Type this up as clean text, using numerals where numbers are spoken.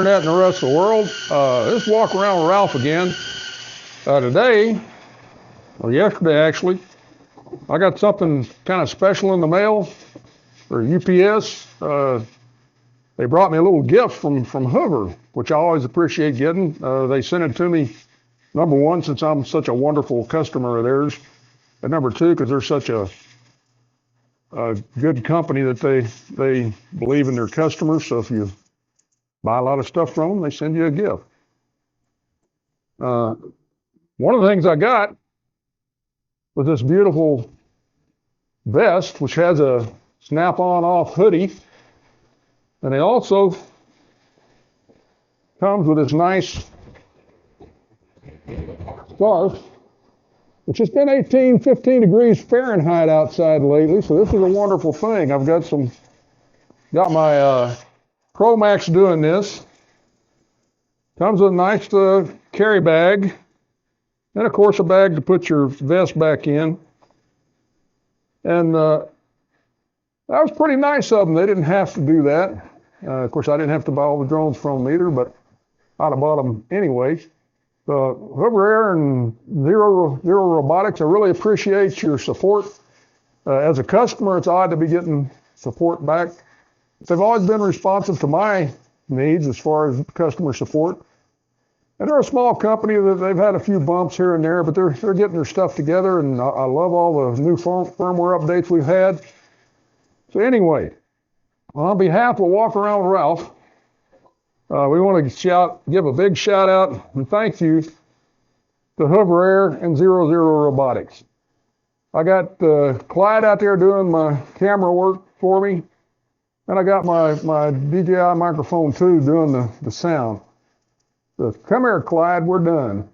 internet and the rest of the world. Let's walk around with Ralph again. Today, or yesterday actually, I got something kind of special in the mail for UPS. They brought me a little gift from Hoover, which I always appreciate getting. They sent it to me, number one, since I'm such a wonderful customer of theirs, and number two, because they're such a good company that they believe in their customers. So if you buy a lot of stuff from them, they send you a gift. One of the things I got was this beautiful vest, which has a snap-on off hoodie. And it also comes with this nice scarf, which has been 18, 15 degrees Fahrenheit outside lately, so this is a wonderful thing. I've got my Pro Max doing this. Comes with a nice carry bag, and of course a bag to put your vest back in. And that was pretty nice of them. They didn't have to do that. Of course, I didn't have to buy all the drones from them either, but I'd have bought them anyway. Hoverair and Zero Robotics, I really appreciate your support. As a customer, it's odd to be getting support back. They've always been responsive to my needs as far as customer support. And they're a small company that they've had a few bumps here and there, but they're getting their stuff together, and I love all the new firmware updates we've had. So anyway, on behalf of Walk Around with Ralph, we want to give a big shout out and thank you to Hoverair and Zero Robotics. I got Clyde out there doing my camera work for me, and I got my DJI microphone too doing the sound. So come here, Clyde, we're done.